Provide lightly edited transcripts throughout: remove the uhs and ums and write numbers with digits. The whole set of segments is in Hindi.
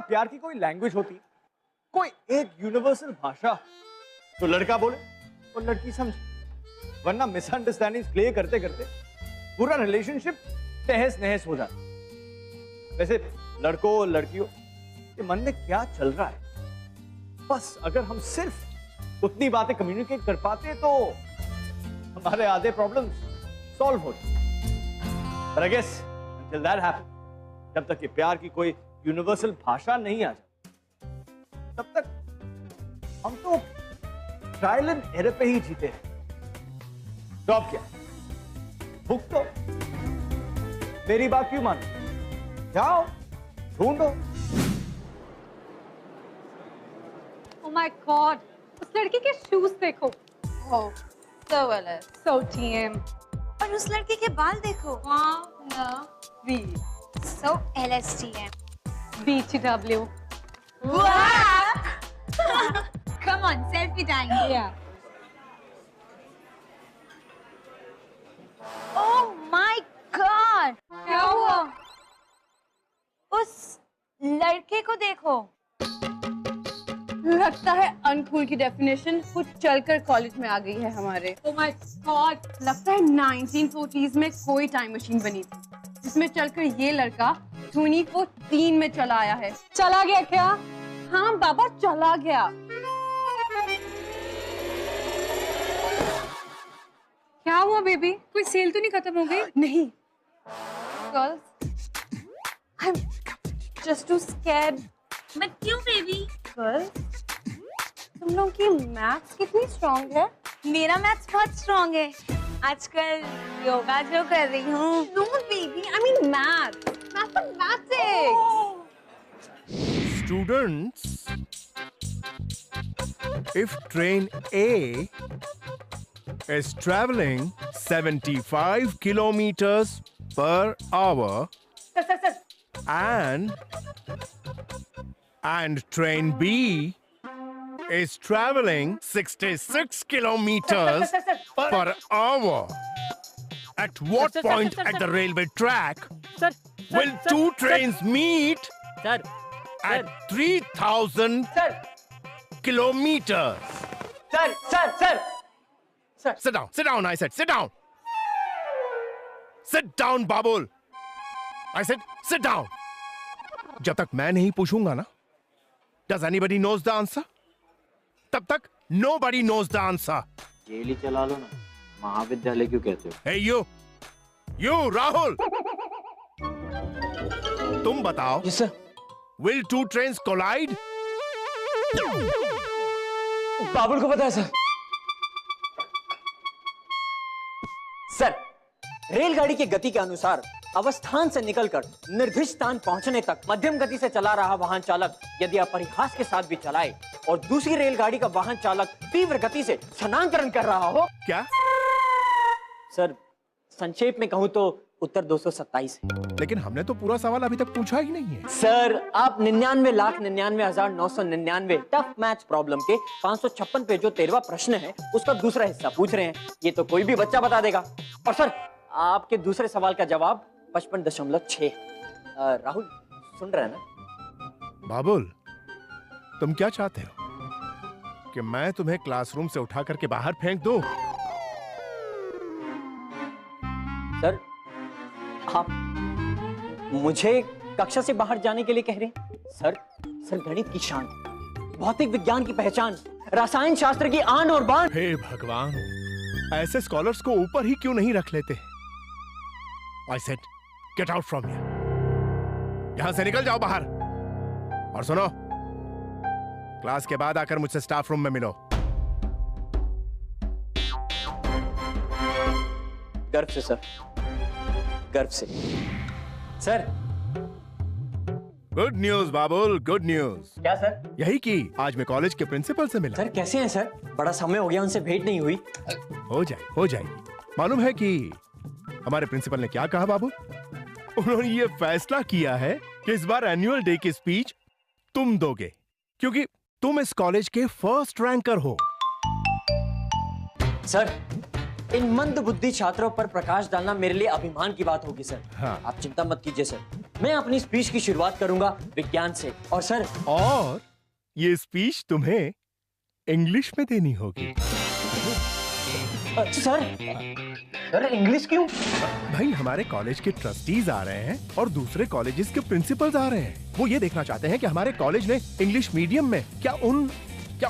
प्यार की कोई लैंग्वेज होती, कोई एक यूनिवर्सल भाषा तो लड़का बोले और लड़की समझे, वरना मिसअंडरस्टैंडिंग क्लियर करते करते पूरा रिलेशनशिप तहस नहस हो जाता। वैसे लड़कों और लड़कियों के मन में क्या चल रहा है, बस अगर हम सिर्फ उतनी बातें कम्युनिकेट कर पाते तो हमारे आधे प्रॉब्लम्स सॉल्व हो जाते। But I guess until that happens, जब तक ये प्यार की कोई यूनिवर्सल भाषा नहीं आ जाती, तब तक हम तो ट्रायल एंड एरर पे ही जीते हैं। तो अब क्या, भूख तो मेरी बात क्यों मानो, जाओ ढूंढो। Oh my God, उस लड़की के शूज देखो। Oh, so well. So TM। और उस लड़के के बाल देखो। V। So LSTM। BTW। Wow! Come on, selfie time. Yeah। Oh my God! क्या हुआ? उस लड़के को देखो। लगता है अनकूल की डेफिनेशन कुछ चलकर कॉलेज में आ गई है हमारे। Oh my God। लगता है 1940s में कोई टाइम मशीन बनी थी जिसमें चलकर ये लड़का 2003 में चला आया है। चला गया क्या? हाँ बाबा, चला गया। क्या हुआ बेबी? कोई सेल तो नहीं खत्म हो गई? नहीं, Girls, I'm just too scared. But क्यों बेबी? गर्ल्स, तुम लोग की मैथ्स कितनी स्ट्रांग है? मेरा मैथ्स बहुत स्ट्रांग है। आजकल योगा जो कर रही हूँ। No baby, I mean math, mathematics. Students, if train A is traveling 75 kilometers per hour and train B is traveling 66 kilometers per hour, at what point at the railway track will two trains meet at 3,000 kilometers? Sir Sit down, I said, sit down. Sit down, Babul. I said, sit down. जब तक मैं नहीं पूछूंगा ना, does anybody knows the answer? तब तक nobody knows the answer. जेल ही चला लो ना, महाविद्यालय क्यों कहते हो? Hey you Rahul. तुम बताओ. Yes sir. Will two trains collide? बाबुल को पता है सर. सर, रेलगाड़ी की गति के अनुसार अवस्थान से निकलकर निर्दिष्ट स्थान पहुंचने तक मध्यम गति से चला रहा वाहन चालक यदि अपरिहास के साथ भी चलाए और दूसरी रेलगाड़ी का वाहन चालक तीव्र गति से स्थानांतरण कर रहा हो। क्या? सर, संक्षेप में कहूं तो उत्तर 227 है। लेकिन हमने तो पूरा सवाल अभी तक पूछा ही नहीं है। सर, आप 99,99,999 टफ मैथ्स प्रॉब्लम के 556 पे जो 13वां प्रश्न है उसका दूसरा हिस्सा पूछ रहे हैं। ये तो कोई भी बच्चा बता देगा। और सर, आपके दूसरे सवाल का जवाब 55.6। राहुल सुन रहे हैं ना? बाबुल, तुम क्या चाहते हो कि मैं तुम्हें क्लासरूम से उठा करके बाहर फेंक दूं? सर, आप मुझे कक्षा से बाहर जाने के लिए कह रहे हैं? सर, गणित की शान, भौतिक विज्ञान की पहचान, रसायन शास्त्र की आन और बान। हे भगवान, ऐसे स्कॉलर्स को ऊपर ही क्यों नहीं रख लेते? I said, get out from here. यहां से निकल जाओ बाहर। और सुनो, क्लास के बाद आकर मुझसे स्टाफ रूम में मिलो। गर्व से सर, गर्व से। सर, गुड न्यूज बाबुल, गुड न्यूज। क्या सर? यही कि आज मैं कॉलेज के प्रिंसिपल से मिला। सर कैसे हैं सर? बड़ा समय हो गया, उनसे भेंट नहीं हुई। हो जाएगी। मालूम है कि हमारे प्रिंसिपल ने क्या कहा बाबू? उन्होंने ये फैसला किया है कि इस बार एनुअल डे की स्पीच तुम दोगे, क्योंकि तुम इस कॉलेज के फर्स्ट रैंकर हो। सर, इन मंद बुद्धि छात्रों पर प्रकाश डालना मेरे लिए अभिमान की बात होगी सर। हाँ। आप चिंता मत कीजिए सर, मैं अपनी स्पीच की शुरुआत करूंगा विज्ञान से। और सर, और ये स्पीच तुम्हें इंग्लिश में देनी होगी। सर इंग्लिश क्यों? भाई, हमारे कॉलेज के ट्रस्टीज आ रहे हैं और दूसरे कॉलेजेस के प्रिंसिपल्स आ रहे हैं। वो ये देखना चाहते हैं कि हमारे कॉलेज ने इंग्लिश मीडियम में क्या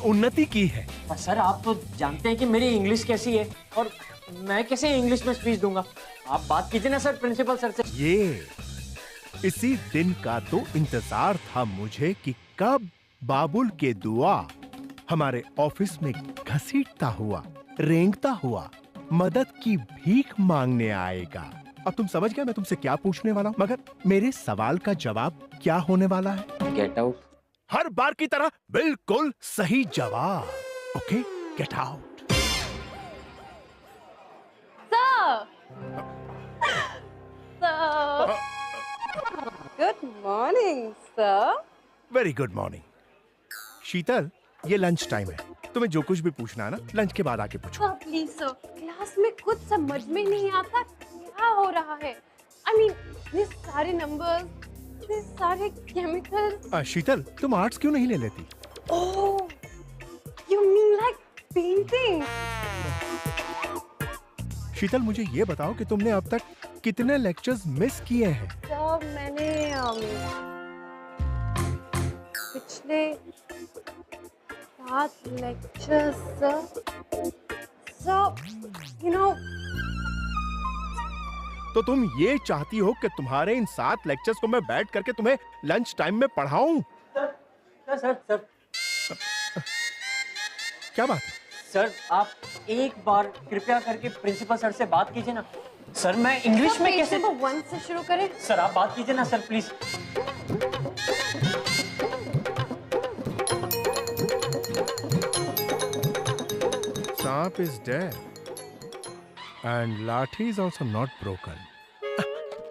उन्नति की है। और सर, आप तो जानते हैं कि मेरी इंग्लिश कैसी है, और मैं कैसे इंग्लिश में स्पीच दूंगा? आप बात कीजिए ना सर प्रिंसिपल सर से। ये इसी दिन का तो इंतजार था मुझे कि कब बाबुल के दुआ हमारे ऑफिस में घसीटता हुआ, रेंगता हुआ मदद की भीख मांगने आएगा। अब तुम समझ गए मैं तुमसे क्या पूछने वाला हूँ, मगर मेरे सवाल का जवाब क्या होने वाला है? Get out. हर बार की तरह बिल्कुल सही जवाब। Okay, get out. Good morning, sir. Very good morning. Sheetal, ये लंच टाइम है, तुम्हें जो कुछ भी पूछना है ना लंच के बाद आके पूछो। Sir, please, sir. क्लास में कुछ समझ में नहीं आता क्या हो रहा है। I mean, ये सारे नंबर्स, ये सारे केमिकल। शीतल, तुम आर्ट्स क्यों नहीं ले लेती? Oh, you mean like painting? शीतल, मुझे ये बताओ कि तुमने अब तक कितने लेक्चर्स मिस किए हैं? सर, मैंने पिछले 7 लेक्चर्स, सर, you know, तो तुम ये चाहती हो कि तुम्हारे इन 7 लेक्चर्स को मैं बैठ करके तुम्हें लंच टाइम में पढ़ाऊं? सर क्या बात है? सर, आप एक बार कृपया करके प्रिंसिपल सर से बात कीजिए ना। सर, मैं इंग्लिश में कैसे? नंबर 1 से शुरू करें। सर, आप बात कीजिए ना सर, प्लीज। सांप इज डेड एंड लाठी इज आल्सो नॉट ब्रोकन।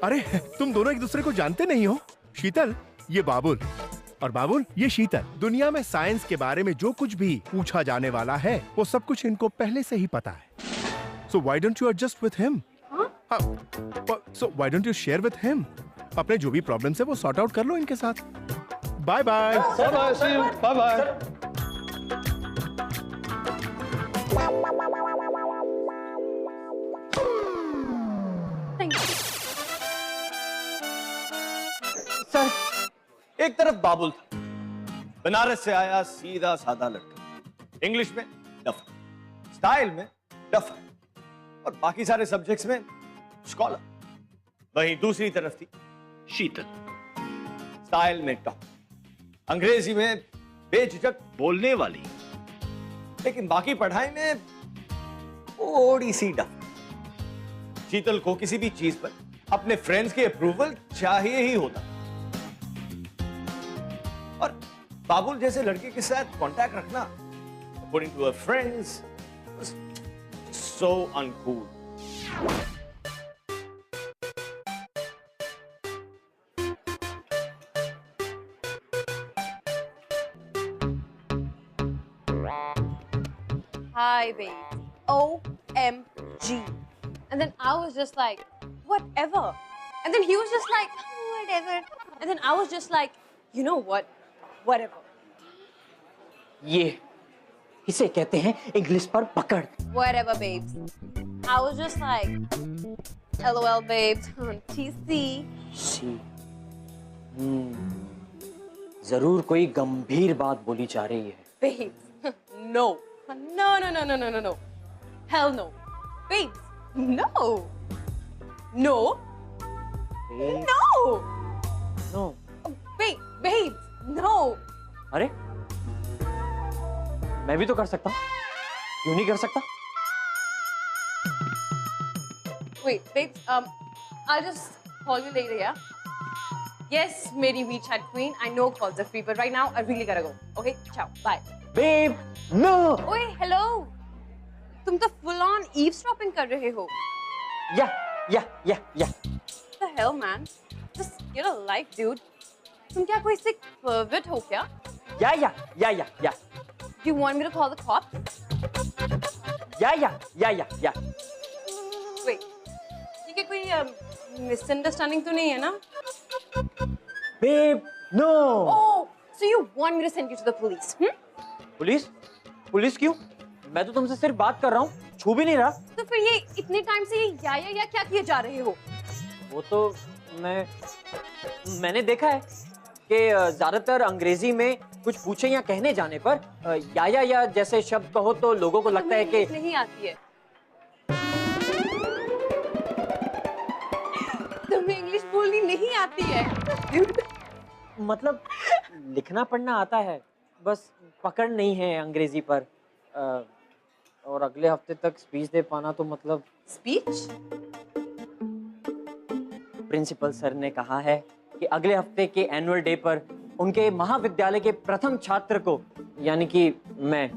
अरे, तुम दोनों एक दूसरे को जानते नहीं हो? शीतल, ये बाबुल, और बाबुल, ये शीतल। दुनिया में साइंस के बारे में जो कुछ भी पूछा जाने वाला है वो सब कुछ इनको पहले से ही पता है। So why don't you adjust with him? So why don't you share with him? अपने जो भी प्रॉब्लम्स है वो सॉर्ट आउट कर लो इनके साथ। Bye bye. Bye bye. Sir, एक तरफ बाबुल था, बनारस से आया सीधा साधा लड़का, इंग्लिश में डफर, स्टाइल में डफर, और बाकी सारे सब्जेक्ट्स में स्कॉलर। वहीं दूसरी तरफ थी शीतल, स्टाइल में टॉप, अंग्रेजी में बेझिझक बोलने वाली, लेकिन बाकी पढ़ाई में थोड़ी सी डफर। शीतल को किसी भी चीज पर अपने फ्रेंड्स के अप्रूवल चाहिए ही होता, और बाबुल जैसे लड़के के साथ कांटेक्ट रखना according to her friends was so uncool. Hi, babe. OMG. And then I was just like, whatever. And then he was just like, whatever. And then I was just like, you know what? Whatever. ये इसे कहते हैं इंग्लिश पर पकड़। Whatever, babes. I was just like, LOL, babes. TC. जरूर कोई गंभीर बात बोली जा रही है। Babes. No. No, no, no, no, no, no, no. Hell no. Babes. No. No. No. No. Babes. No. अरे, मैं भी तो कर सकता हूँ, क्यों नहीं कर सकता? Wait, babes, I'll just call you later, yeah? Yes, मेरी WeChat queen, I know calls are free, but right now I really gotta go. Okay, ciao, bye. Babe, no! ओए, hello. तुम तो full on eavesdropping कर रहे हो. या। What the hell, man? Just get a life, dude. तुम क्या कोई sick pervert हो क्या? या। Do you want me to call the cops? या। Wait, ये क्या कोई misunderstanding तो नहीं है ना? Babe, no. Oh, so you want me to send you to the police? Police? Police क्यों? मैं तो तुमसे सिर्फ बात कर रहा हूँ, छू भी नहीं रहा। तो फिर ये इतने टाइम से ये या क्या किए जा रहे हो? वो तो मैंने देखा है कि ज्यादातर अंग्रेजी में कुछ पूछे या कहने जाने पर या जैसे शब्द कहो तो लोगों को लगता है कि नहीं आती है। तुम्हें इंग्लिश बोलनी नहीं आती है? मतलब लिखना पढ़ना आता है, बस पकड़ नहीं है अंग्रेजी पर। और अगले हफ्ते तक स्पीच दे पाना तो मतलब। स्पीच? प्रिंसिपल सर ने कहा है कि अगले हफ्ते के एनुअल डे पर उनके महाविद्यालय के प्रथम छात्र को, यानी कि मैं,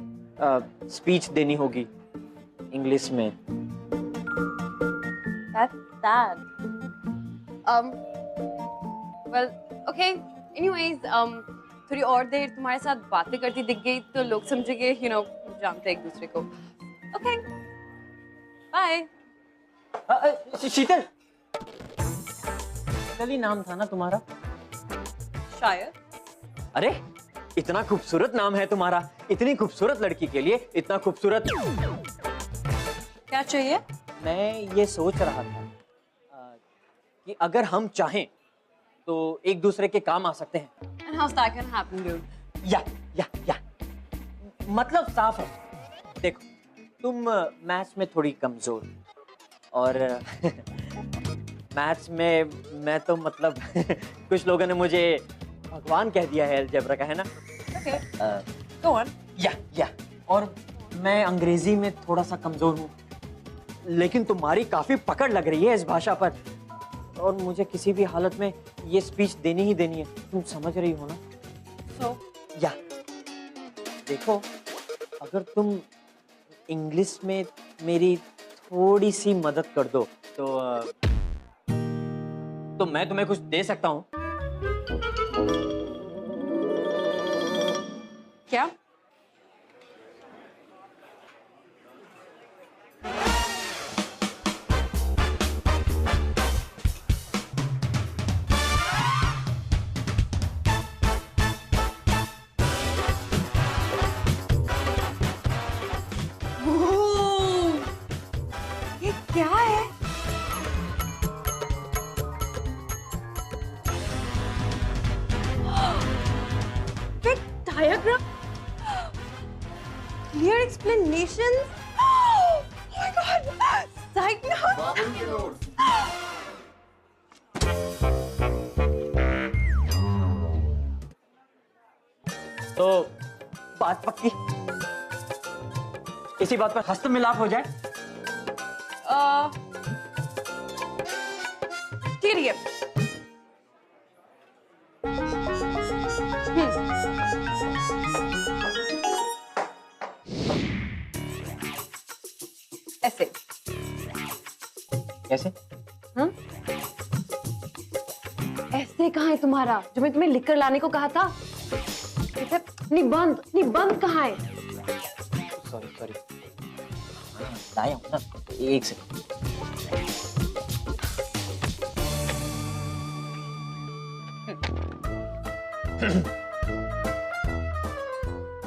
स्पीच देनी होगी इंग्लिश में। That's sad. Well, okay. Anyways, थोड़ी और देर तुम्हारे साथ बातें करती दिख गई तो लोग समझेंगे, जानते एक दूसरे को। Okay. Bye. शीतल, शीतल ही नाम था ना तुम्हारा? शायद। अरे इतना खूबसूरत नाम है तुम्हारा, इतनी खूबसूरत लड़की के लिए इतना खूबसूरत। क्या चाहिए? मैं ये सोच रहा था कि अगर हम चाहें तो एक दूसरे के काम आ सकते हैं। And how's that gonna happen, dude? या मतलब साफ है, देखो तुम मैथ्स में थोड़ी कमजोर और मैथ्स में मैं तो मतलब कुछ लोगों ने मुझे भगवान कह दिया है अलजेब्रा का, है ना? Okay. Go on. या और मैं अंग्रेजी में थोड़ा सा कमजोर हूँ, लेकिन तुम्हारी काफी पकड़ लग रही है इस भाषा पर, और मुझे किसी भी हालत में ये स्पीच देनी ही देनी है। तुम समझ रही हो ना? So, या देखो, अगर तुम इंग्लिश में मेरी थोड़ी सी मदद कर दो तो मैं तुम्हें कुछ दे सकता हूँ। क्या? ये क्या है? Big diagram? Clear explanations? Oh my god! Side notes? तो बात पक्की, इसी बात पर हस्त मिलाप हो जाए। ठीक है। ऐसे कैसे? ऐसे कहाँ है तुम्हारा जो मैं तुम्हें लिखकर लाने को कहा था? निबंध कहाँ है? सॉरी लाया हूँ ना, एक second.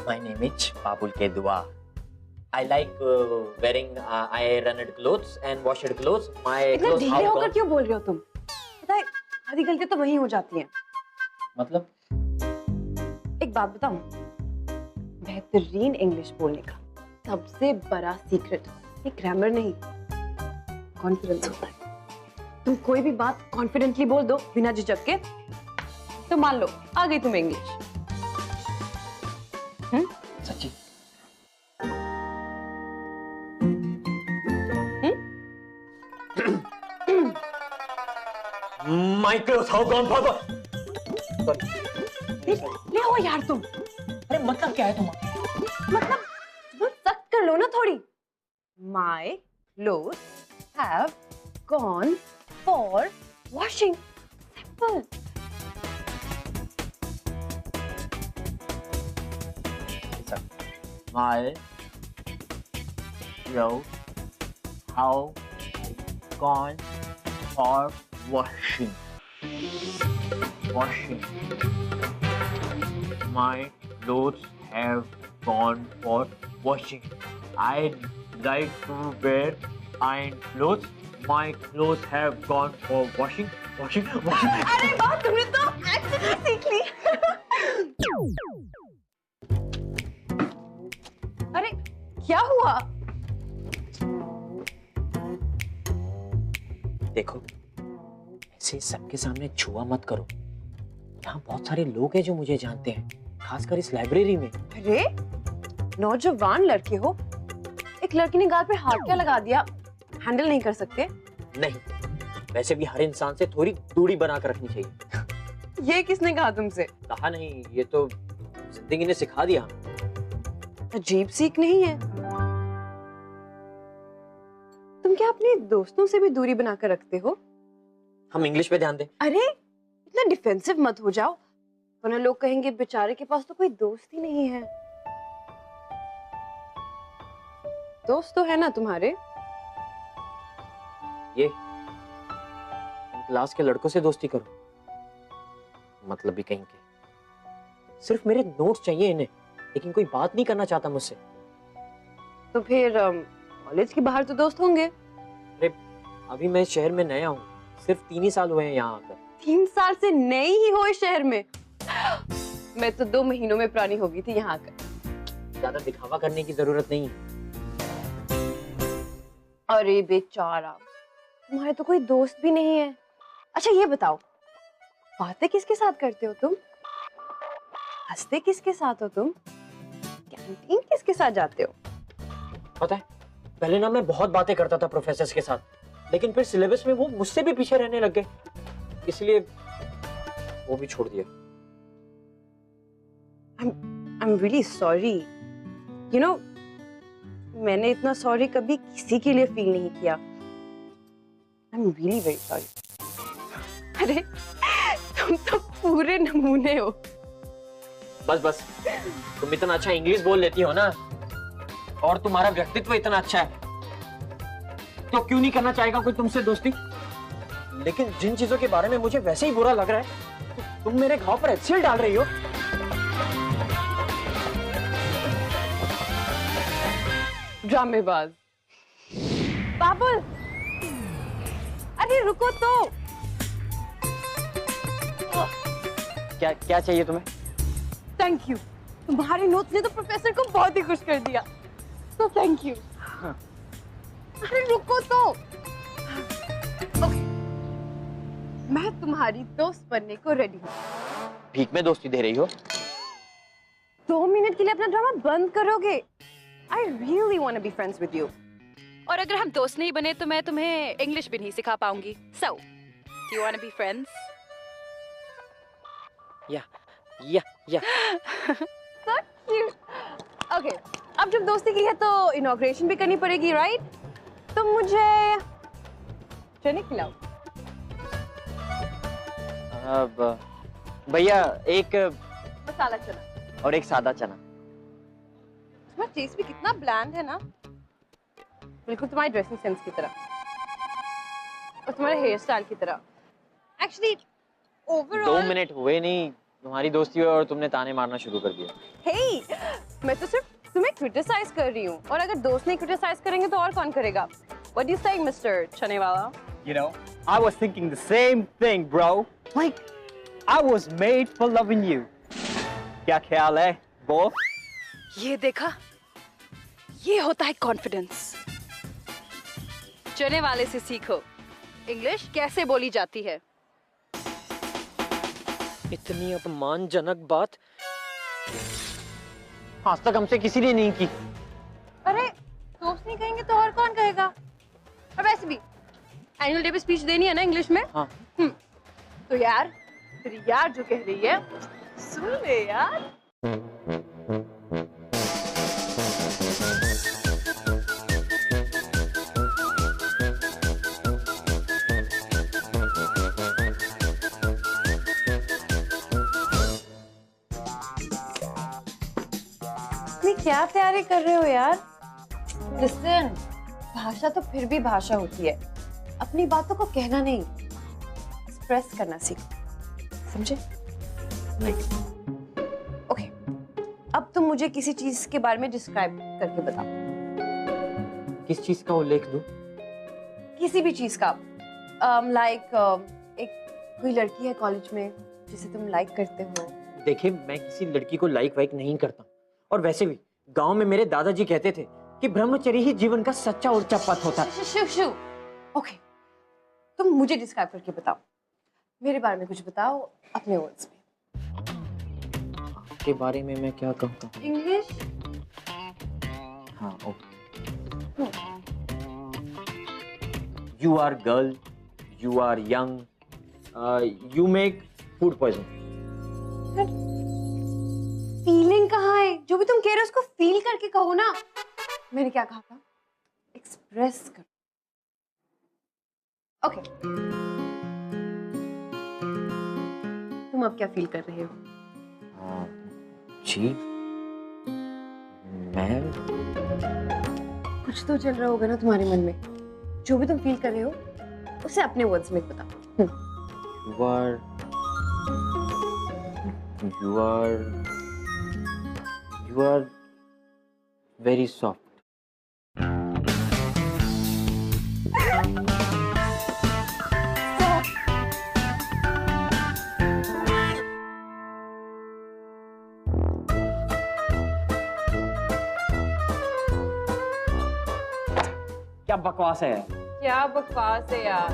My name is Babul के दुआ। I like wearing ironed clothes and washed clothes. My इतना clothes ढीले how होकर gone? क्यों बोल रहे हो तुम? पता है आधी गलती तो वही हो जाती है। मतलब एक बात बताऊं, बेहतरीन इंग्लिश बोलने का सबसे बड़ा सीक्रेट ये ग्रामर नहीं, कॉन्फिडेंस होता है। तुम कोई भी बात कॉन्फिडेंटली बोल दो बिना झिझक के, तो मान लो आ गई तुम्हें इंग्लिश। सच्ची? My clothes how gone forward? ले आओ यार तुम। अरे मतलब क्या है तुम्हारा? मतलब तुम सख्त कर लो ना थोड़ी। My clothes have gone for washing. Simple. My clothes how gone for washing. Washing. My clothes have gone for washing. I like to wear iron clothes. My clothes have gone for washing. Washing. अरे वाह, तुमने तो एक्चुअली सीख ली। अरे क्या हुआ? देखो, ऐसे सबके सामने छुआ मत करो। यहाँ बहुत सारे लोग हैं जो मुझे जानते हैं, खासकर इस लाइब्रेरी में। अरे नौजवान लड़के हो, एक लड़की ने गाल पे हाथ क्या लगा दिया, हैंडल नहीं कर सकते? नहीं, वैसे भी हर इंसान से थोड़ी दूरी बना कर रखनी चाहिए। ये किसने कहा तुमसे? कहा नहीं, ये तो जिंदगी ने सिखा दिया। अजीब सीख नहीं है। तुम क्या अपने दोस्तों से भी दूरी बनाकर रखते हो? हम इंग्लिश पे ध्यान दें। अरे इतना डिफेंसिव मत हो जाओ, वरना लोग कहेंगे बेचारे के पास तो कोई दोस्त ही नहीं है। दोस्त तो है ना तुम्हारे? ये क्लास के लड़कों से दोस्ती करो, मतलब भी कहीं के। सिर्फ मेरे नोट्स चाहिए इन्हें, लेकिन कोई बात नहीं करना चाहता मुझसे। तो फिर कॉलेज के बाहर तो दोस्त होंगे। अरे अभी मैं शहर में नया हूँ, सिर्फ 3 ही साल हुए हैं यहाँ आकर। 3 साल से नई ही हो इस शहर में। मैं तो 2 महीनों में पुरानी हो गई थी यहाँ आकर। ज्यादा दिखावा करने की जरूरत नहीं है। अरे बेचारा, तुम्हारे तो कोई दोस्त भी नहीं है। अच्छा ये बताओ, बातें किसके साथ करते हो तुम? हंसते किसके साथ हो तुम? कैंटीन किसके साथ जाते हो? पता है, पहले ना मैं बहुत बातें करता था प्रोफेसर्स के साथ, लेकिन फिर सिलेबस में वो मुझसे भी पीछे रहने लग गए, इसलिए वो भी छोड़ दिया। I'm really sorry. You know, मैंने इतना सॉरी कभी किसी के लिए फील नहीं किया। I'm really very sorry. अरे तुम तो पूरे नमूने हो। बस बस, तुम इतना अच्छा इंग्लिश बोल लेती हो ना, और तुम्हारा व्यक्तित्व इतना अच्छा है, तो क्यों नहीं करना चाहेगा कोई तुमसे दोस्ती? लेकिन जिन चीजों के बारे में मुझे वैसे ही बुरा लग रहा है, तुम मेरे घाव पर HCl डाल रही हो। ड्रामेबाज। बाबुल, अरे रुको तो। क्या क्या चाहिए तुम्हें? थैंक यू, तुम्हारे नोट्स ने तो प्रोफेसर को बहुत ही खुश कर दिया, तो थैंक यू। अरे रुको तो। ओके, मैं तुम्हारी दोस्त बनने को रेडी हूँ। भीख में दोस्ती दे रही हो? 2 मिनट के लिए अपना ड्रामा बंद करोगे? I really want to be friends with you. और अगर हम दोस्त नहीं बने तो मैं तुम्हें इंग्लिश भी नहीं सिखा पाऊंगी। So, do you want to be friends? या So cute. Okay, अब जब दोस्ती की है तो इनॉग्रेशन भी करनी पड़ेगी, राइट? तो मुझे चने खिलाओ। अब भैया एक मसाला चना। और एक सादा चना। तुम्हारा टेस्ट भी कितना ब्लैंड है ना, बिल्कुल तुम्हारी ड्रेसिंग सेंस की तरह और तुम्हारे हेयर स्टाइल की तरह। एक्चुअली ओवरऑल 2 मिनट हुए नहीं तुम्हारी दोस्ती हुई और तुमने ताने मारना शुरू कर दिया। हे, मैं तो सिर्फ तुम्हें क्रिटिसाइज कर रही हूँ, और अगर दोस्त नहीं क्रिटिसाइज करेंगे तो और कौन करेगा? What do you say, Mr. चने वाला? You know, I was thinking the same thing, bro. Like, I was made for loving you. क्या ख्याल है, बो? ये देखा, ये होता है कॉन्फिडेंस। चने वाले से सीखो इंग्लिश कैसे बोली जाती है। इतनी अपमानजनक बात आज तक हमसे किसी ने नहीं की। अरे दोस्त नहीं कहेंगे तो और कौन कहेगा? और वैसे भी एनुअल डे पे स्पीच देनी है ना इंग्लिश में। हाँ। तो यार तेरी यार जो कह रही है सुन ले यार। क्या तैयारी कर रहे हो यार? लिसन, भाषा तो फिर भी भाषा होती है, अपनी बातों को कहना नहीं, एक्सप्रेस करना सीखो, समझे? ओके, अब तुम मुझे किसी चीज के बारे में डिस्क्राइब करके बताओ। किस चीज का उल्लेख दूं? किसी भी चीज का, लाइक एक कोई लड़की है कॉलेज में जिसे तुम लाइक करते हो। देखिए, मैं किसी लड़की को लाइक वाइक नहीं करता, और वैसे भी गांव में मेरे दादाजी कहते थे कि ब्रह्मचर्य ही जीवन का सच्चा ऊंचा पथ होता है। शिव, ओके, तुम मुझे डिस्क्राइब करके बताओ, मेरे बारे में कुछ बताओ अपने वर्ड्स में। के बारे में मैं क्या कहूँ? इंग्लिश? हाँ, okay. You are girl, you are young, you make food poison. Feeling कहाँ है? जो भी तुम कह रहे हो उसको फील करके कहो ना। मैंने क्या कहा था? एक्सप्रेस करो। ओके, तुम अब क्या फील कर रहे हो? जी, मैं कुछ तो चल रहा होगा ना तुम्हारे मन में। जो भी तुम फील कर रहे हो उसे अपने वर्ड्स में बताओ। you are very soft. क्या बकवास है? क्या बकवास है यार।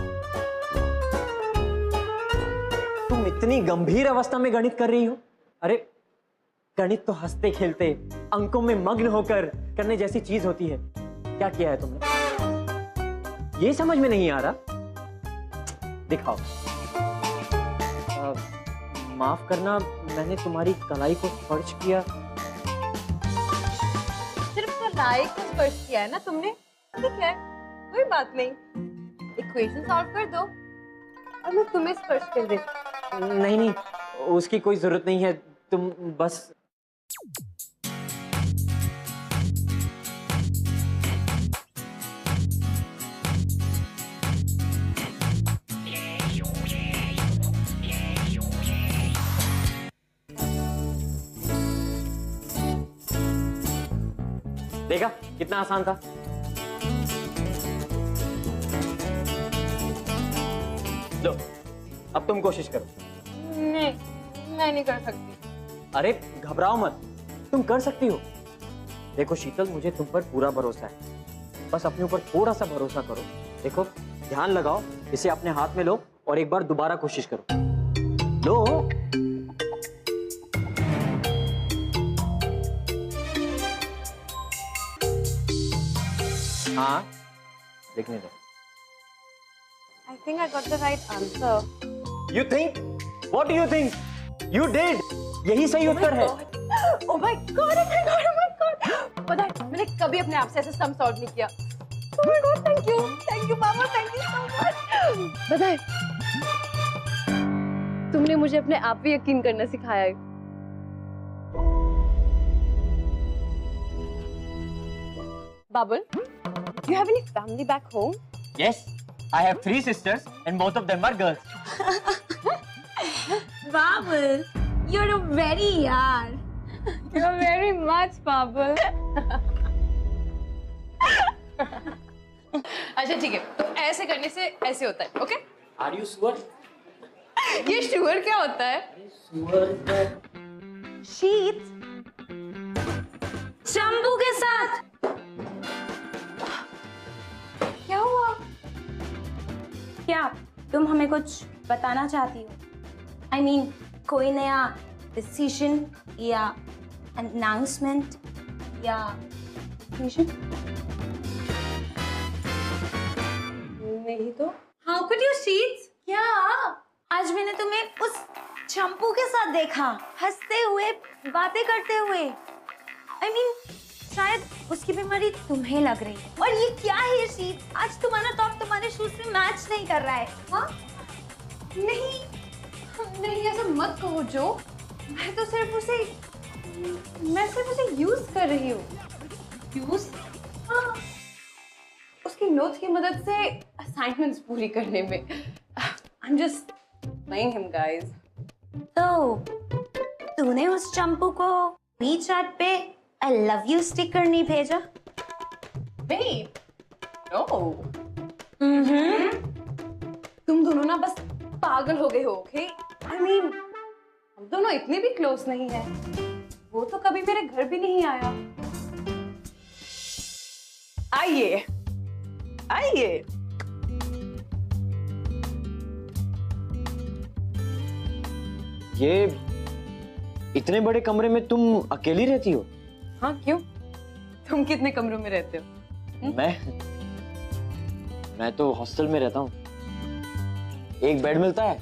तुम इतनी गंभीर अवस्था में गणित कर रही हो? अरे, गणित तो हंसते खेलते अंकों में मग्न होकर करने जैसी चीज होती है। क्या किया है तुमने? ये समझ में नहीं आ रहा? दिखाओ। माफ करना, मैंने तुम्हारी कलाई को स्पर्श किया। सिर्फ कलाई को स्पर्श किया है ना तुमने? ठीक है, कोई बात नहीं। इक्वेशन सॉल्व कर दो और मैं तुम्हें स्पर्श कर देती। नहीं, उसकी कोई जरूरत नहीं है। तुम बस देखा कितना आसान था। लो, अब तुम कोशिश करो। नहीं, मैं नहीं कर सकती। अरे घबराओ मत, तुम कर सकती हो। देखो शीतल, मुझे तुम पर पूरा भरोसा है। बस अपने ऊपर थोड़ा सा भरोसा करो। देखो, ध्यान लगाओ, इसे अपने हाथ में लो और एक बार दोबारा कोशिश करो। लो। हाँ, देखने दो। I think I got the right answer. You think? What do you think? You did. यही सही उत्तर है। Oh my God! Oh my God! Oh my God! पता है, मैंने कभी अपने आप से ऐसे सम सॉल्व नहीं किया। Oh my God! Thank you, mama, thank you so much. पता है, तुमने मुझे अपने आप पे यकीन करना सिखाया है। Babul, do you have any family back home? Yes, I have 3 sisters and both of them are girls. Babul, you're a very yaar. You're very much, Babul. अच्छा ठीक है, तो ऐसे करने से ऐसे होता है, ओके? Are you sure? ये शुगर क्या होता है? शीत शंभू के साथ क्या हुआ? क्या तुम हमें कुछ बताना चाहती हो? I mean, कोई नया डिसीजन या अनाउंसमेंट या डिसीजन? नहीं तो। How could you शीत? क्या? आज मैंने तुम्हें उस शंपू के साथ देखा, हंसते हुए, बातें करते हुए। I mean, शायद उसकी बीमारी तुम्हें लग रही है। और ये क्या है शीत? आज तुम्हारा टॉप तुम्हारे शूज से मैच नहीं कर रहा है। हाँ? नहीं, नहीं ऐसा मत कहो जो। मैं सिर्फ उसे यूज कर रही हूँ। यूज? हाँ। उसकी नोट्स की मदद से असाइनमेंट्स पूरी करने में। I'm just playing him, guys. तो तूने उस चंपू को WeChat पे I love you स्टिकर नहीं भेजा? Babe, no. हम्म। तुम दोनों ना बस पागल हो गए हो, okay? I mean, हम दोनों इतने भी क्लोज नहीं हैं। वो तो कभी मेरे घर भी नहीं आया। आइए, आइए। ये इतने बड़े कमरे में तुम अकेली रहती हो? हाँ, क्यों? तुम कितने कमरों में रहते हो? मैं तो हॉस्टल में रहता हूँ। एक बेड मिलता है,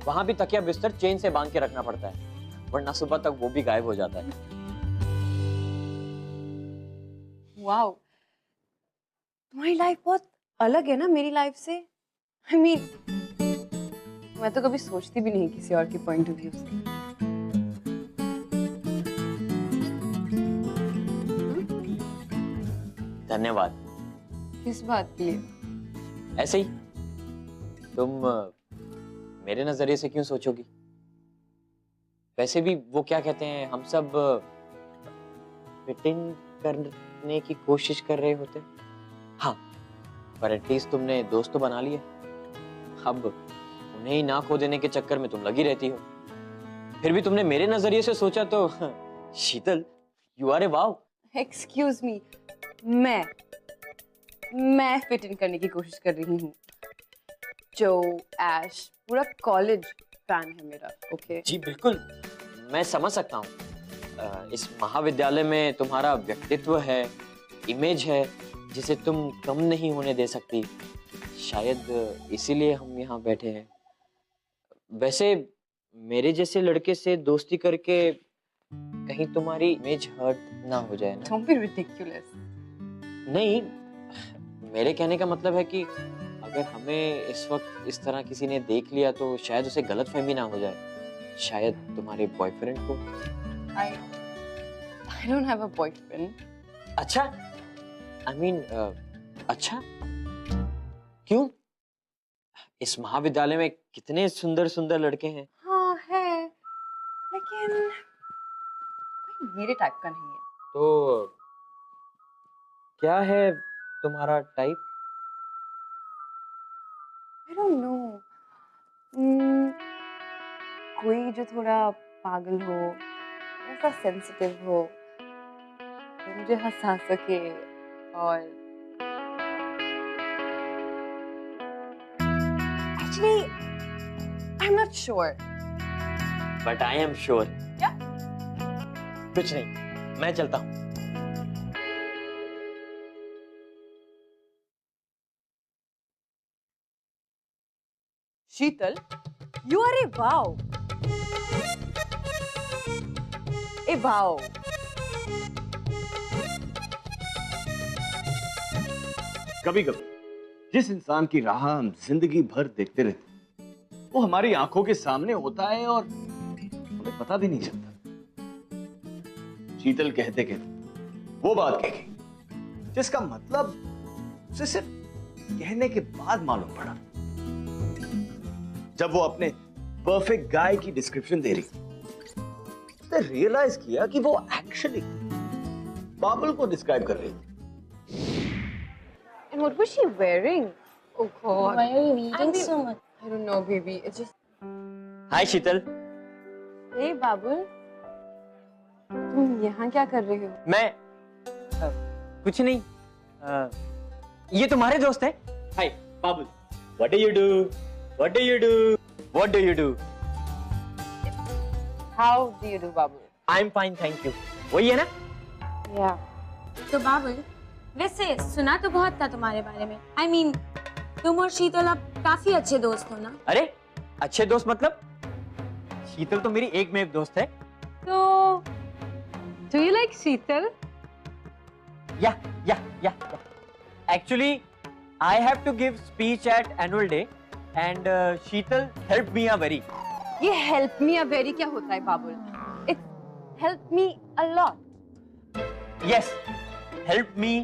वहां भी तकिया बिस्तर चेन से बांध के रखना पड़ता है, वरना सुबह तक वो भी गायब हो जाता है। वाओ, तुम्हारी लाइफ बहुत अलग है ना मेरी लाइफ से। I mean, मैं तो कभी सोचती भी नहीं किसी और के पॉइंट ऑफ व्यू से। धन्यवाद। किस बात के लिए? ऐसे ही तुम मेरे नजरिए से क्यों सोचोगी? वैसे भी वो क्या कहते हैं, हम सब फिटिंग करने की कोशिश कर रहे होते। हाँ, पर एटलीस्ट तुमने दोस्त तो बना लिए। अब उन्हें ही ना खो देने के चक्कर में तुम लगी रहती हो। फिर भी तुमने मेरे नजरिए से सोचा तो Sheetal, you are a wow. Excuse me, मैं फिट इन करने की कोशिश कर रही हूँ। जो ऐश पूरा कॉलेज फैन है मेरा, ओके? जी बिल्कुल, मैं समझ सकता हूँ। इस महाविद्यालय में तुम्हारा व्यक्तित्व है, इमेज है, जिसे तुम कम नहीं होने दे सकती। शायद इसीलिए हम यहाँ बैठे हैं। वैसे मेरे जैसे लड़के से दोस्ती करके कहीं तुम्हारी इमेज हर्ट ना हो जाए ना? Don't be ridiculous. नहीं, मेरे कहने का मतलब है कि अगर हमें इस वक्त इस तरह किसी ने देख लिया तो शायद उसे गलतफहमी ना हो जाए। शायद तुम्हारे बॉयफ्रेंड को। I don't have a boyfriend. अच्छा, I mean, अच्छा, क्यों? इस महाविद्यालय में कितने सुंदर सुंदर लड़के हैं। हाँ है, लेकिन कोई मेरे टाइप का नहीं है। तो क्या है तुम्हारा टाइप? I don't know. कोई जो थोड़ा पागल हो, ऐसा सेंसिटिव हो, जो मुझे हंसा सके और actually I'm not sure. But I am sure. क्या? कुछ नहीं, मैं चलता हूँ। शीतल, you are a wow. A wow. कभी कभी जिस इंसान की राह हम जिंदगी भर देखते रहते हैं, वो हमारी आंखों के सामने होता है और हमें पता भी नहीं चलता। शीतल कहते कहते वो बात कह गई जिसका मतलब उसे सिर्फ कहने के बाद मालूम पड़ा। जब वो अपने परफेक्ट गाय की डिस्क्रिप्शन दे रही, उसने रियलाइज किया कि वो एक्चुअली बाबुल को डिस्क्राइब कर रही थी। And what was she wearing? Oh God. Why are you reading so much? I don't know, baby. It's just. Hi Sheetal. Hey, बाबुल. तुम यहाँ क्या कर रहे हो? मैं कुछ नहीं। ये तुम्हारे दोस्त हैं? हाय बाबुल। What do you do? What do you do? What do you do? How do you do, Babul? I'm fine, thank you. वही है ना? Yeah. तो बाबुल, वैसे सुना तो बहुत था तुम्हारे बारे में। I mean, तुम और शीतल अब काफी अच्छे दोस्त हो ना? अरे अच्छे दोस्त मतलब? शीतल तो मेरी एकमेव दोस्त है। So, do you like Sheetal? Yeah. Actually, I have to give speech at annual day, and Sheetal helped me a very. ये help me a very क्या होता है बाबुल? It helped me a lot. Yes, helped me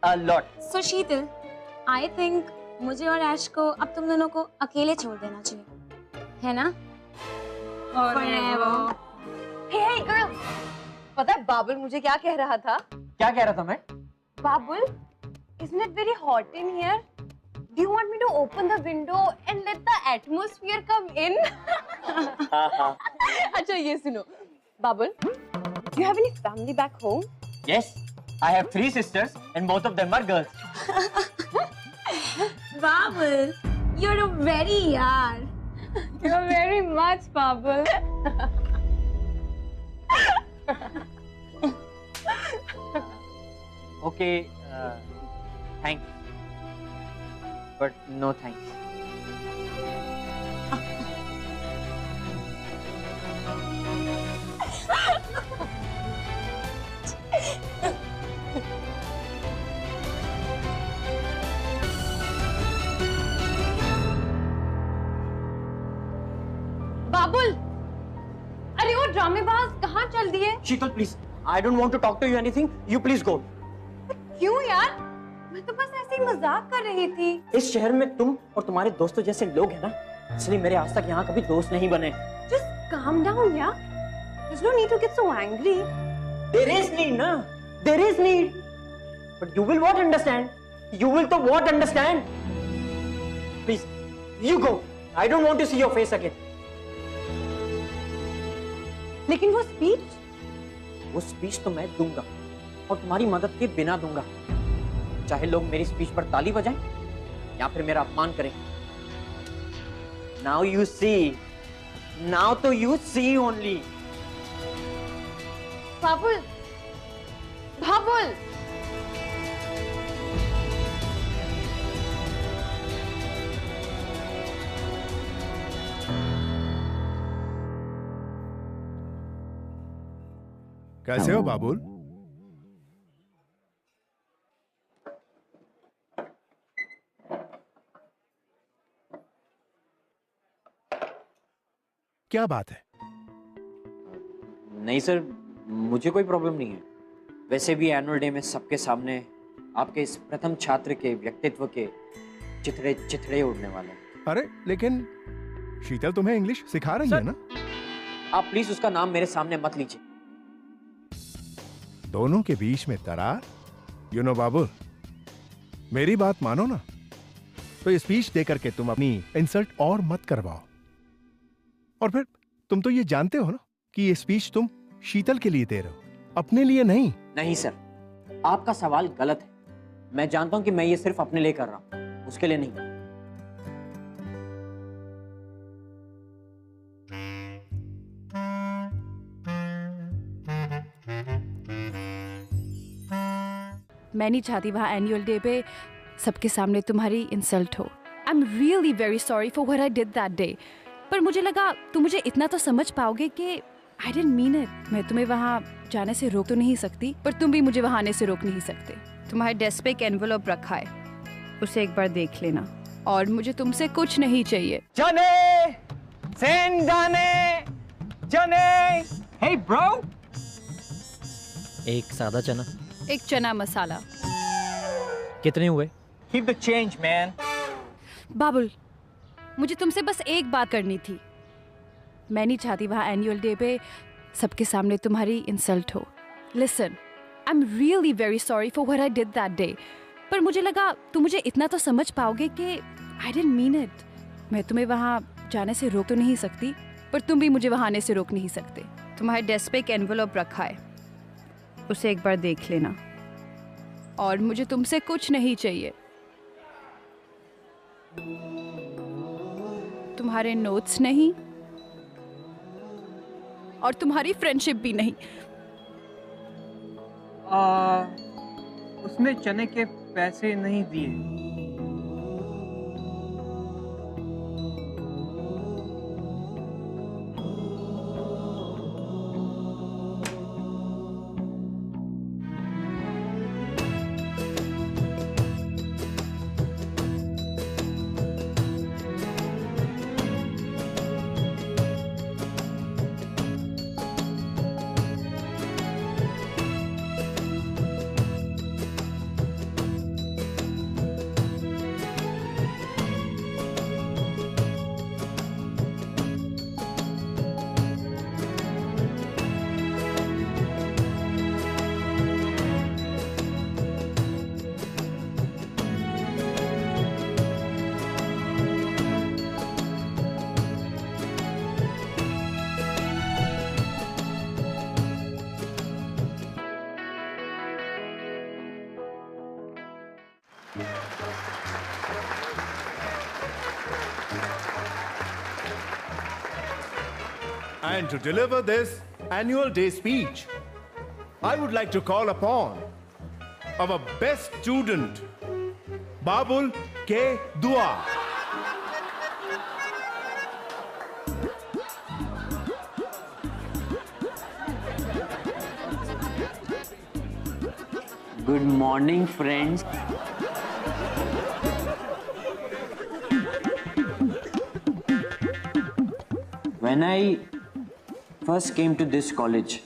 a lot. So Sheetal, I think मुझे और ऐश को अब तुम दोनों को अकेले छोड़ देना चाहिए। है ना? Forever. Hey girl, पता है बाबुल मुझे क्या कह रहा था? क्या कह रहा था मैं? बाबुल, isn't it very hot in here? Do you want me to open the window and let the atmosphere come in? अच्छा ये सुनो, बाबुल, do you have any family back home? Yes, I have 3 sisters and both of them are girls. Babul, you're a very yaar. You're very much, Babul. Okay, thanks. But no thanks. बाबुल, अरे वो ड्रामेबाज कहाँ चल दिए? Sheetal, please. I don't want to talk to you anything. You please go. क्यों यार? मैं तो बस ऐसे ही मजाक कर रही थी। इस शहर में तुम और तुम्हारे दोस्तों जैसे लोग हैं ना, इसलिए मेरे आज तक यहाँ कभी दोस्त नहीं बने। Just calm down, yeah. There's no need to get so angry. There is need, na? There is need. But you will what understand? You will to what understand? Please, you go. I don't want to see your face again. लेकिन वो स्पीच? वो स्पीच तो मैं दूंगा और तुम्हारी मदद के बिना दूंगा, चाहे लोग मेरी स्पीच पर ताली बजाएं या फिर मेरा अपमान करें। Now you see. Now तो you see only. बाबुल, बाबुल। कैसे हो बाबुल? क्या बात है? नहीं सर, मुझे कोई प्रॉब्लम नहीं है। वैसे भी एनुअल डे में सबके सामने आपके इस प्रथम छात्र के व्यक्तित्व के चिथड़े चिथड़े उड़ने वाले हैं। अरे लेकिन शीतल तुम्हें इंग्लिश सिखा रही है ना? आप प्लीज उसका नाम मेरे सामने मत लीजिए। दोनों के बीच में दरार? यू नो बाबुल, मेरी बात मानो ना, तो ये स्पीच देकर के तुम अपनी इंसल्ट और मत करवाओ। और फिर तुम तो ये जानते हो ना कि ये स्पीच तुम शीतल के लिए दे रहे हो, अपने लिए नहीं। नहीं सर, आपका सवाल गलत है। मैं जानता हूं कि मैं ये सिर्फ अपने लिए कर रहा हूं, उसके लिए नहीं। मैं नहीं चाहती वहाँ एनुअल डे पे सबके सामने तुम्हारी इंसल्ट हो। I am really very sorry for what I did that day. पर मुझे लगा तुम मुझे इतना तो समझ पाओगे कि आई डिडंट मीन इट। मैं तुम्हें वहाँ जाने से रोक तो नहीं सकती, पर तुम भी मुझे वहाँ आने से रोक नहीं सकते। तुम्हारे डेस्क पे एक एनवेलप रखा है, उसे एक बार देख लेना। और मुझे तुमसे कुछ नहीं चाहिए। चने, सेंधाने, चने। Hey bro, एक सादा चना। एक चना मसाला। कितने हुए? Keep the change, man. बाबुल, मुझे तुमसे बस एक बात करनी थी। मैं नहीं चाहती वहाँ एनुअल डे पे सबके सामने तुम्हारी इंसल्ट हो। Listen, I am really very sorry for what I did that day. पर मुझे लगा तुम मुझे इतना तो समझ पाओगे कि आई डिडंट मीन इट। मैं तुम्हें वहाँ जाने से रोक तो नहीं सकती, पर तुम भी मुझे वहाँ आने से रोक नहीं सकते। तुम्हारे डेस्क पे एक एनवेलप रखा है, उसे एक बार देख लेना। और मुझे तुमसे कुछ नहीं चाहिए। तुम्हारे नोट्स नहीं और तुम्हारी फ्रेंडशिप भी नहीं। उसने चने के पैसे नहीं दिए। And to deliver this annual day speech, I would like to call upon our best student, Babul K. Dua. Good morning, friends. When I first came to this college,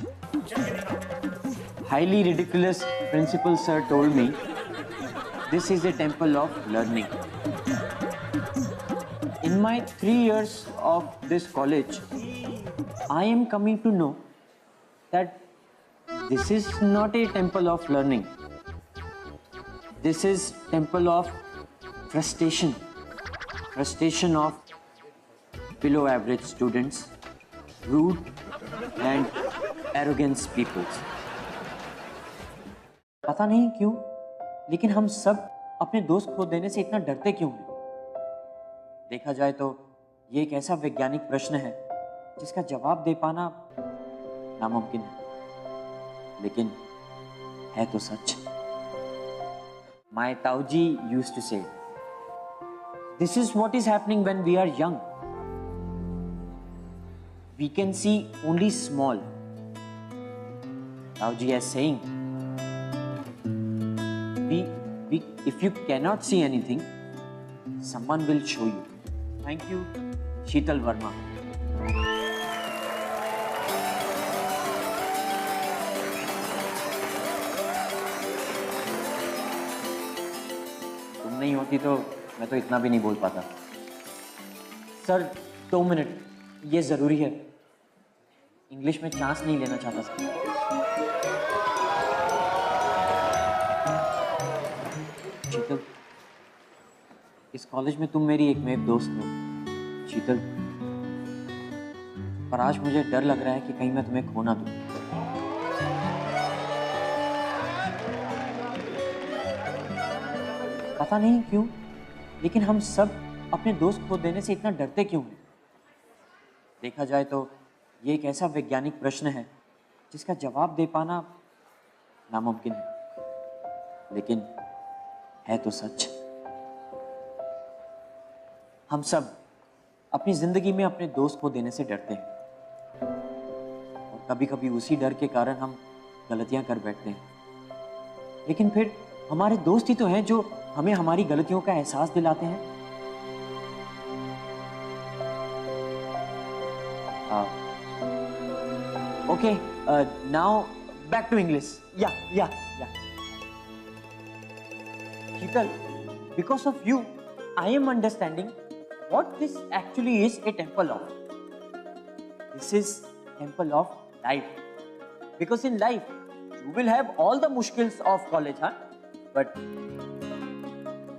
highly ridiculous principal sir told me, this is a temple of learning. In my 3 years of this college, I am coming to know that this is not a temple of learning. This is temple of frustration. Frustration of below average students, rude and arrogant people. पता नहीं क्यों, लेकिन हम सब अपने दोस्त खो देने से इतना डरते क्यों हैं? देखा जाए तो ये एक ऐसा वैज्ञानिक प्रश्न है जिसका जवाब दे पाना नामुमकिन है, लेकिन है तो सच। My Tauji used to say, this is what is happening when we are young. We can see only small. Tauji is saying, if you cannot see anything, someone will show you. Thank you, Sheetal Verma. तुम नहीं होती तो मैं तो इतना भी नहीं बोल पाता। सर 2 मिनट, ये जरूरी है। इंग्लिश में चांस नहीं लेना चाहता सर। शीतल, इस कॉलेज में तुम मेरी एकमेव दोस्त हो शीतल, पर आज मुझे डर लग रहा है कि कहीं मैं तुम्हें खो ना दूं। पता नहीं क्यों, लेकिन हम सब अपने दोस्त खो देने से इतना डरते क्यों हैं? देखा जाए तो ये एक ऐसा वैज्ञानिक प्रश्न है जिसका जवाब दे पाना नामुमकिन है, लेकिन है तो सच। हम सब अपनी जिंदगी में अपने दोस्त को देने से डरते हैं और कभी कभी उसी डर के कारण हम गलतियां कर बैठते हैं, लेकिन फिर हमारे दोस्त ही तो हैं जो हमें हमारी गलतियों का एहसास दिलाते हैं। Okay, now back to English. Yeah. Sheetal, because of you, I am understanding what this actually is a temple of. This is temple of life. Because in life, you will have all the mushkils of college, huh? But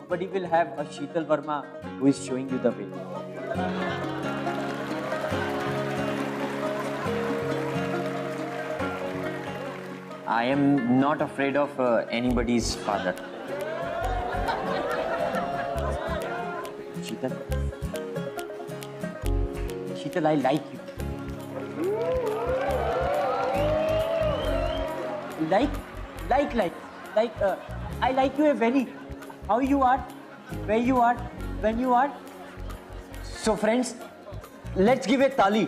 nobody will have a Sheetal Verma who is showing you the way. I am not afraid of anybody's father. Sheetal, I like you. I like you a very. How you are, where you are, when you are. So friends, let's give a tali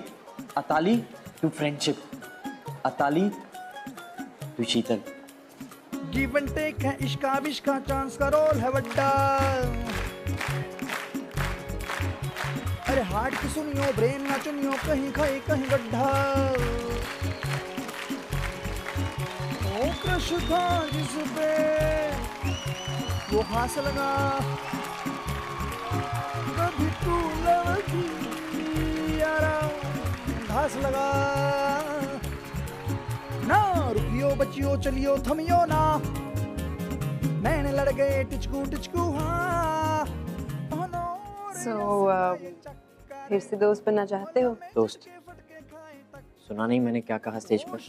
to friendship. A tali to Sheetal. Give and take है इश्का विश्का, चांस का रोल है बड्डा। अरे हार्ट की सुनियो, ब्रेन ना चुनियो, कहीं खाए कहीं गड्ढा। ओ क्रश था जिस पे वो हाथ लगा, कभी तू लगी यारा घास लगा। ना रुकियो बचियो चलियो थमियो ना, नैन लड़ गए टिचकू हाँ। फिर से दोस्त बनना चाहते हो? दोस्त? सुना नहीं मैंने क्या कहा स्टेज पर?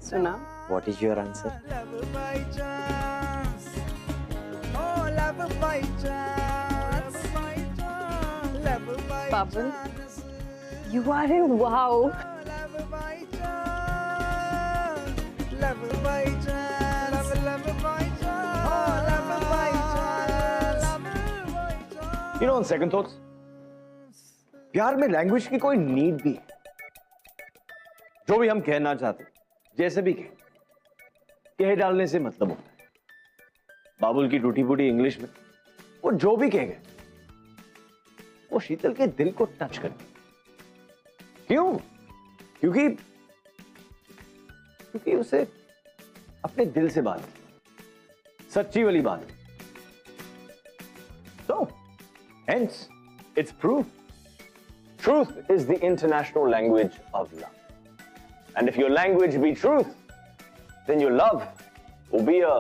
सुना। What is your answer? Babul, You are in wow. Love by chance, love by chance, love by chance, love by chance, love by chance. You know, on second thoughts, प्यार में लैंग्वेज की कोई नीड भी है। जो भी हम कहना चाहते, जैसे भी कह डालने से मतलब होता है। बाबुल की टूटी फूटी इंग्लिश में वो जो भी कह गए, वो शीतल के दिल को टच कर गया। क्यों? क्योंकि उसे अपने दिल से बात की, सच्ची वाली बात। So, hence, it's proof. Truth is the international language of love. And if your language be truth, then your love will be a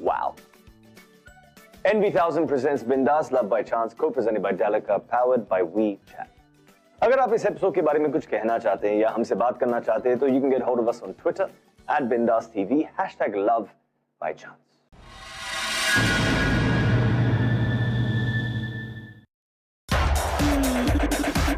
wow. NV1000 presents Bindas Love by Chance, co-presented by Delica, powered by WeChat. अगर आप इस एपिसोड के बारे में कुछ कहना चाहते हैं या हमसे बात करना चाहते हैं तो you can get hold of us on Twitter @BindasTV #LoveByChance.